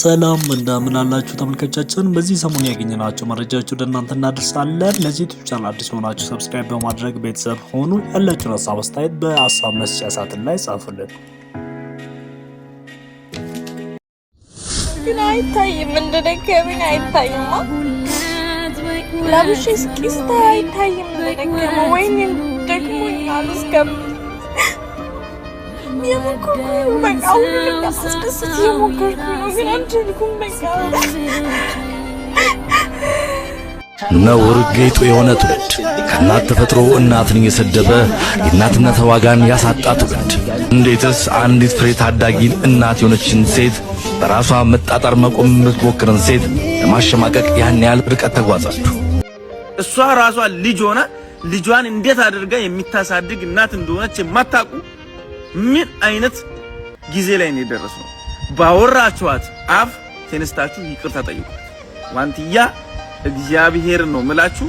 ሰላም እንደምን አላችሁ ተመልካቾቻችን። በዚህ ሰሞን ያገኘናቸው መረጃዎች ወደ እናንተ እናደርሳለን። ለዚህ ዩቲዩብ ቻናል አዲስ ሆናችሁ ሰብስክራይብ በማድረግ ቤተሰብ ሆኑ። ያላችሁን ሀሳብ አስተያየት በሀሳብ መስጫ ሳጥን ላይ ጻፉልን። ግን አይታይም፣ እንደደከመኝ አይታይም። ለብሼ እስኪስታ አይታይም እንደደከመ ወይኔ ደክሞኛል እስከም የሞከርኩ በቃ ሁሉም ያስደስት የሞከርኩ ነው ግን አልቻልኩም። በቃ ነውር ጌጡ የሆነ ትውልድ ከእናት ተፈጥሮ እናትን እየሰደበ የእናትነት ዋጋን ያሳጣ ትውልድ። እንዴትስ አንዲት ፍሬ ታዳጊን እናት የሆነችን ሴት በራሷ መጣጣር መቆም የምትሞክርን ሴት ለማሸማቀቅ ያን ያህል ርቀት ተጓዛችሁ? እሷ ራሷ ልጅ ሆና ልጇን እንዴት አድርጋ የሚታሳድግ እናት እንደሆነች የማታውቁ ምን አይነት ጊዜ ላይ ነው የደረስነው? ባወራችኋት አፍ ተነስታችሁ ይቅርታ ጠይቁ። ዋንቲያ እግዚአብሔር ነው ምላችሁ።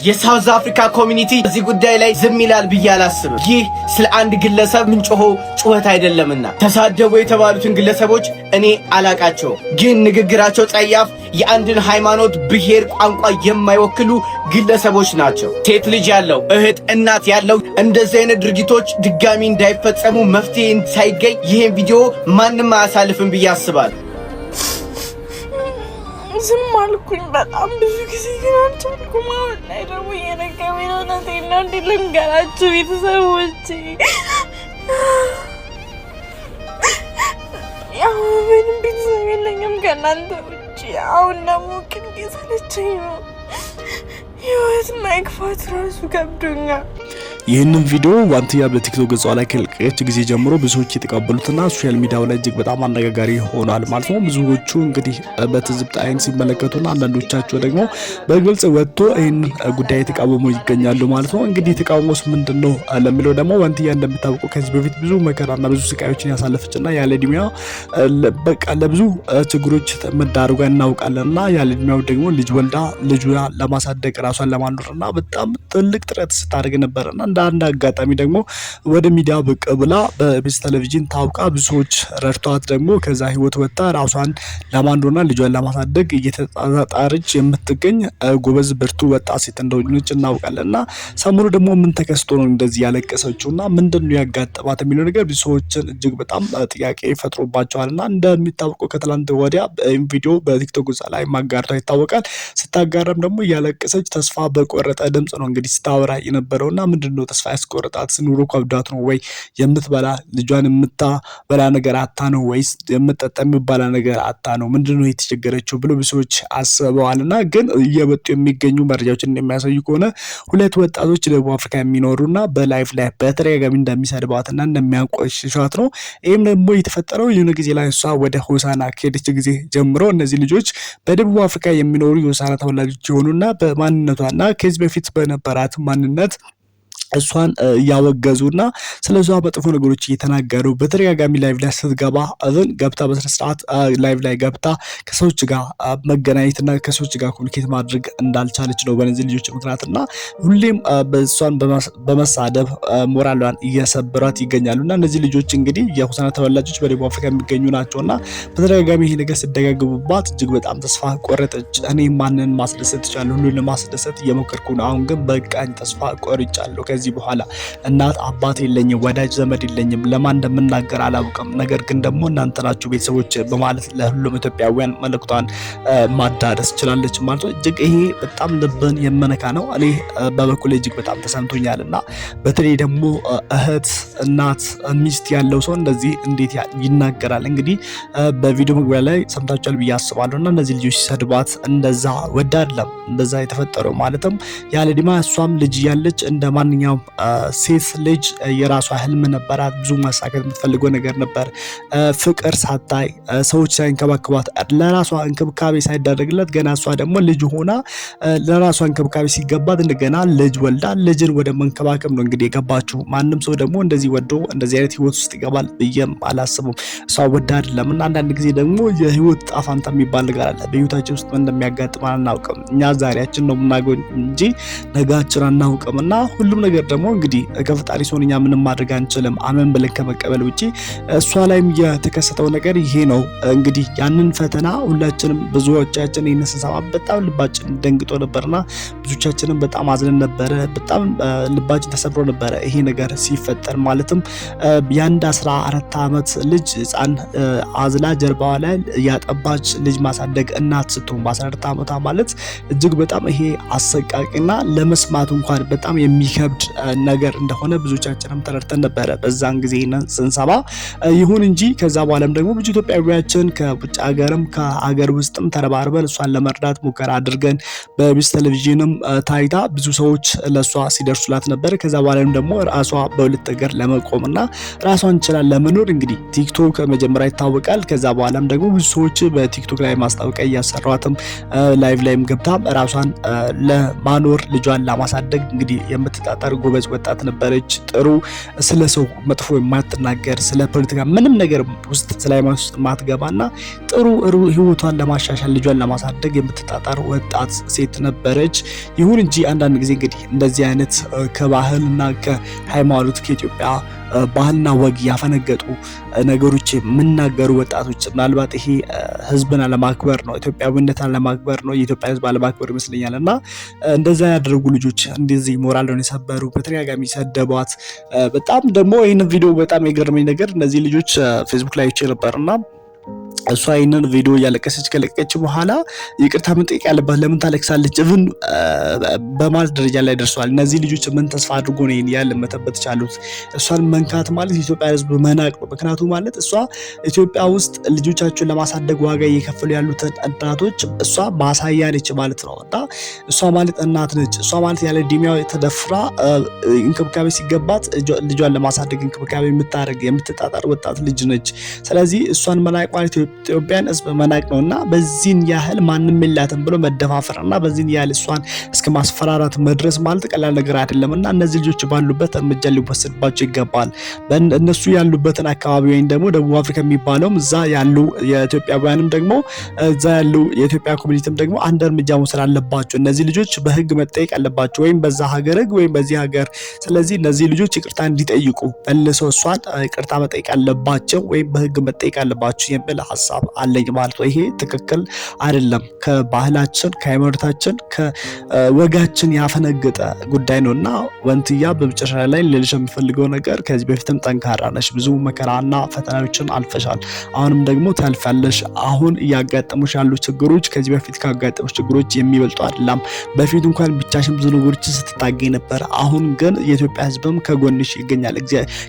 የሳውዝ አፍሪካ ኮሚኒቲ እዚህ ጉዳይ ላይ ዝም ይላል ብዬ አላስብም። ይህ ስለ አንድ ግለሰብ ምንጮሆ ጩኸት አይደለምና ተሳደቡ የተባሉትን ግለሰቦች እኔ አላቃቸውም፣ ግን ንግግራቸው ጸያፍ፣ የአንድን ሃይማኖት፣ ብሔር፣ ቋንቋ የማይወክሉ ግለሰቦች ናቸው። ሴት ልጅ ያለው እህት፣ እናት ያለው እንደዚህ አይነት ድርጊቶች ድጋሚ እንዳይፈጸሙ መፍትሄ ሳይገኝ ይህን ቪዲዮ ማንም አያሳልፍም ብዬ አስባለሁ። ዝም አልኩኝ በጣም ብዙ ጊዜ ግን አልቻልኩም። አሁን ላይ ደግሞ የነገመኝ ነው እናቴና እንዴ ልንገራችሁ ቤተሰቦቼ። ያው ምንም ቤተሰብ የለኝም ከእናንተ ውጭ። አሁን ደግሞ ግን ሰለቸኝ ነው ህይወት መግፋት ራሱ ከብዶኛል። ይህንን ቪዲዮ ዋንቲያ በቲክቶክ ገጿ ላይ ከለቀቀች ጊዜ ጀምሮ ብዙዎች የተቀበሉትና ሶሻል ሚዲያው ላይ እጅግ በጣም አነጋጋሪ ሆኗል ማለት ነው። ብዙዎቹ እንግዲህ በትዝብት አይን ሲመለከቱና አንዳንዶቻቸው ደግሞ በግልጽ ወጥቶ ይህን ጉዳይ የተቃወሙ ይገኛሉ ማለት ነው። እንግዲህ የተቃወሙስ ምንድነው ለሚለው ደግሞ ዋንቲያ እንደምታውቀው ከዚህ በፊት ብዙ መከራና ብዙ ስቃዮችን ያሳለፈችና ያለ እድሜዋ በቃ ለብዙ ችግሮች መዳረጓ እናውቃለንና ያለ እድሜዋ ደግሞ ልጅ ወልዳ ልጇን ለማሳደግ ራሷን ለማኖርና በጣም ትልቅ ጥረት ስታደርግ ነበርና አንድ አጋጣሚ ደግሞ ወደ ሚዲያ ብቅ ብላ በኢቢኤስ ቴሌቪዥን ታውቃ ብዙዎች ረድቷት ደግሞ ከዛ ህይወት ወጣ ራሷን ለማንዶና ልጇን ለማሳደግ እየተጣጣረች የምትገኝ ጎበዝ ብርቱ ወጣት ሴት እንደሆነች እናውቃለንና ሰሞኑ ደግሞ ምን ተከስቶ ነው እንደዚህ ያለቀሰችውና ምንድነው ያጋጠማት የሚለው ነገር ብዙዎችን እጅግ በጣም ጥያቄ ፈጥሮባቸዋልና እንደሚታወቀው ከትላንት ወዲያ ቪዲዮ በቲክቶክ ላይ ማጋርታ ይታወቃል። ስታጋራም ደግሞ ያለቀሰች ተስፋ በቆረጠ ድምጽ ነው እንግዲህ ስታወራ የነበረውና ምንድነው ተስፋ ያስቆረጣት? ኑሮ ከብዳት ነው ወይ? የምትበላ ልጇን የምታበላ ነገር አታ ነው ወይስ የምትጠጣ የሚባላ ነገር አታ ነው? ምንድነው የተቸገረችው ብሎ ብዙዎች አስበዋልና ግን እየወጡ የሚገኙ መረጃዎችን እንደሚያሳዩ ከሆነ ሁለት ወጣቶች ደቡብ አፍሪካ የሚኖሩና በላይፍ ላይ በተደጋጋሚ እንደሚሰድባትና እንደሚያቆሽሿት ነው። ይህም ደግሞ የተፈጠረው የሆነ ጊዜ ላይ እሷ ወደ ሆሳና ከሄደች ጊዜ ጀምሮ እነዚህ ልጆች በደቡብ አፍሪካ የሚኖሩ የሆሳና ተወላጆች የሆኑና በማንነቷና ከዚህ በፊት በነበራት ማንነት እሷን ያወገዙና ስለዛ መጥፎ ነገሮች እየተናገሩ በተደጋጋሚ ላይቭ ላይ ስትገባ አዘን ገብታ በስነ ስርዓት ላይቭ ላይ ገብታ ከሰዎች ጋር መገናኘትና ከሰዎች ጋር ኮሙኒኬት ማድረግ እንዳልቻለች ነው በእነዚህ ልጆች ምክንያትና ሁሌም በእሷን በመሳደብ ሞራሏን እየሰበራት ይገኛሉና እነዚህ ልጆች እንግዲህ የሆሳና ተወላጆች በደቡብ አፍሪካ የሚገኙ ናቸውና በተደጋጋሚ ይሄ ነገር ሲደጋግሙባት እጅግ በጣም ተስፋ ቆረጠች። እኔ ማንን ማስደሰት እችላለሁ? ሁሉንም ማስደሰት እየሞከርኩ ነው። አሁን ግን በቃኝ፣ ተስፋ ቆርጫለሁ። ከዚህ በኋላ እናት አባት የለኝም፣ ወዳጅ ዘመድ የለኝም፣ ለማን እንደምናገር አላውቅም። ነገር ግን ደግሞ እናንተ ናችሁ ቤተሰቦች በማለት ለሁሉም ኢትዮጵያውያን መልእክቷን ማዳረስ ችላለች ማለት ነው። እጅግ ይሄ በጣም ልብን የመነካ ነው። እኔ በበኩሌ እጅግ በጣም ተሰምቶኛልና በተለይ ደግሞ እህት፣ እናት፣ ሚስት ያለው ሰው እንደዚህ እንዴት ይናገራል? እንግዲህ በቪዲዮ መግቢያ ላይ ሰምታችኋል ብዬ አስባለሁና እነዚህ ልጆች ሲሰድባት እንደዛ ወዳ አይደለም እንደዛ የተፈጠረው ማለትም ያለ ዲማ እሷም ልጅ ያለች እንደማንኛውም ሴት ልጅ የራሷ ህልም ነበራት። ብዙ ማሳካት የምትፈልገው ነገር ነበር። ፍቅር ሳታይ ሰዎች ሳይንከባከባት ለራሷ እንክብካቤ ሳይደረግለት ገና እሷ ደግሞ ልጅ ሆና ለራሷ እንክብካቤ ሲገባት እንደገና ልጅ ወልዳ ልጅን ወደ መንከባከብ ነው እንግዲህ የገባችው። ማንም ሰው ደግሞ እንደዚህ ወዶ እንደዚህ አይነት ህይወት ውስጥ ይገባል ብዬም አላስብም። እሷ ወዳ አይደለም እና አንዳንድ ጊዜ ደግሞ የህይወት ጣፋንታ የሚባል ነገር አለ። በህይወታችን ውስጥ ምን እንደሚያጋጥመን አናውቅም። እኛ ዛሬያችን ነው የምናገኝ እንጂ ነጋችን አናውቅምና ሁሉም ነገር ደግሞ እንግዲህ ከፈጣሪ ሶንኛ ምንም ማድረግ አንችልም አመን ብለን ከመቀበል ውጪ እሷ ላይም የተከሰተው ነገር ይሄ ነው። እንግዲህ ያንን ፈተና ሁላችንም ብዙዎቻችን ይሄን ስንሰማ በጣም ልባችን ደንግጦ ነበርና ብዙዎቻችንም በጣም አዝነን ነበረ። በጣም ልባችን ተሰብሮ ነበረ ይሄ ነገር ሲፈጠር። ማለትም ያንድ 14 ዓመት ልጅ ህፃን አዝላ ጀርባዋ ላይ ያጠባች ልጅ ማሳደግ እናት ስትሆን በ14 ዓመቷ ማለት እጅግ በጣም ይሄ አሰቃቂና ለመስማት እንኳን በጣም የሚከብድ ነገር እንደሆነ ብዙዎቻችንም ተረድተን ነበረ በዛን ጊዜ ስንሰማ። ይሁን እንጂ ከዛ በኋላም ደግሞ ብዙ ኢትዮጵያውያን ከውጭ ሀገርም ከሀገር ውስጥም ተረባርበን እሷን ለመርዳት ሙከራ አድርገን በቢስ ቴሌቪዥንም ታይታ ብዙ ሰዎች ለሷ ሲደርሱላት ነበር። ከዛ በኋላም ደግሞ ራሷ በሁለት እግር ለመቆምና ራሷን ችላ ለመኖር እንግዲህ ቲክቶክ መጀመሪያ ይታወቃል። ከዛ በኋላም ደግሞ ብዙ ሰዎች በቲክቶክ ላይ ማስታወቂያ እያሰሯትም ላይቭ ላይም ገብታ ራሷን ለማኖር ልጇን ለማሳደግ እንግዲህ የምትጣጣር ጎበዝ ወጣት ነበረች። ጥሩ ስለ ሰው መጥፎ የማትናገር ስለ ፖለቲካ ምንም ነገር ውስጥ ስለ ሃይማኖት ውስጥ ማትገባና ጥሩ ህይወቷን ለማሻሻል ልጇን ለማሳደግ የምትጣጣር ወጣት ሴት ነበረች። ይሁን እንጂ አንዳንድ ጊዜ እንግዲህ እንደዚህ አይነት ከባህልና ከሃይማኖት ከኢትዮጵያ ባህልና ወግ ያፈነገጡ ነገሮች የምናገሩ ወጣቶች ምናልባት ይሄ ህዝብን አለማክበር ነው፣ ኢትዮጵያዊነትን አለማክበር ነው፣ የኢትዮጵያ ህዝብ አለማክበር ይመስለኛልና እንደዛ ያደረጉ ልጆች እንደዚህ ሞራልን የሰበሩ በተደጋጋሚ ሰደቧት። በጣም ደግሞ ይሄን ቪዲዮ በጣም የገረመኝ ነገር እነዚህ ልጆች ፌስቡክ ላይ አይቼ ነበርና እሷ ይሄንን ቪዲዮ እያለቀሰች ከለቀቀች በኋላ ይቅርታ መጠየቅ ያለባት ለምን ታለቅሳለች እብን በማለት ደረጃ ላይ ደርሷል። እነዚህ ልጆች ምን ተስፋ አድርጎ ነው ይሄን ያህል መተበት ቻሉት? እሷን መንካት ማለት የኢትዮጵያ ህዝብ መናቅ ነው። ምክንያቱም ማለት እሷ ኢትዮጵያ ውስጥ ልጆቻቸውን ለማሳደግ ዋጋ እየከፈሉ ያሉትን እናቶች እሷ ማሳያ ነች ማለት ነው። እና እሷ ማለት እናት ነች። እሷ ማለት ያለ እድሜዋ ተደፍራ እንክብካቤ ሲገባት ልጇን ለማሳደግ እንክብካቤ የምታደርግ የምትጣጣር ወጣት ልጅ ነች። ስለዚህ እሷን መናቅ ማለት ኢትዮጵያን ህዝብ መናቅ ነውና በዚህን ያህል ማንም የላትም ብሎ መደፋፈርና በዚህን ያህል እሷን እስከ ማስፈራራት መድረስ ማለት ቀላል ነገር አይደለምና እነዚህ ልጆች ባሉበት እርምጃ ሊወሰድባቸው ይገባል። እነሱ ያሉበትን አካባቢ ወይም ደግሞ ደቡብ አፍሪካ የሚባለውም እዛ ያሉ የኢትዮጵያውያንም ደግሞ እዛ ያሉ የኢትዮጵያ ኮሚኒቲም ደግሞ አንድ እርምጃ መውሰድ አለባቸው። እነዚህ ልጆች በህግ መጠየቅ አለባቸው፣ ወይም በዛ ሀገር ህግ ወይም በዚህ ሀገር። ስለዚህ እነዚህ ልጆች ይቅርታ እንዲጠይቁ መልሰው እሷን ይቅርታ መጠየቅ አለባቸው ወይም በህግ መጠየቅ አለባቸው የሚል ሀሳብ አለኝ ማለት ነው። ይሄ ትክክል አይደለም። ከባህላችን ከሃይማኖታችን ከወጋችን ያፈነገጠ ጉዳይ ነውና ወንትያ በመጨረሻ ላይ ልልሽ የሚፈልገው ነገር ከዚህ በፊትም ጠንካራ ነሽ፣ ብዙ መከራና ፈተናዎችን አልፈሻል፣ አሁንም ደግሞ ታልፋለሽ። አሁን እያጋጠሙሽ ያሉ ችግሮች ከዚህ በፊት ካጋጠሙሽ ችግሮች የሚበልጡ አይደለም። በፊት እንኳን ብቻሽን ብዙ ነገሮችን ስትታገኝ ነበር። አሁን ግን የኢትዮጵያ ህዝብም ከጎንሽ ይገኛል።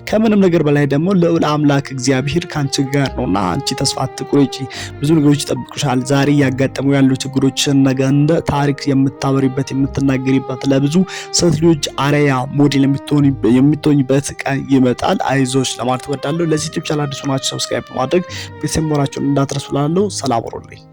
ከምንም ነገር በላይ ደግሞ ልዑል አምላክ እግዚአብሔር ካንቺ ጋር ነውና አንቺ ተስፋ አትቁረጪ። ብዙ ነገሮች ይጠብቁሻል። ዛሬ ያጋጠሙ ያሉ ችግሮችን ነገ እንደ ታሪክ የምታወሪበት የምትናገሪበት ለብዙ ሴት ልጆች አርአያ ሞዴል የምትሆኝበት ቀን ይመጣል። አይዞሽ ለማለት እወዳለሁ። ለዚህ ዩቲዩብ ቻናል አዲስ ሆናችሁ ሰብስክራይብ በማድረግ ቤተሰብ መሆናችሁን እንዳትረሱ። ላለው ሰላም ወሮልኝ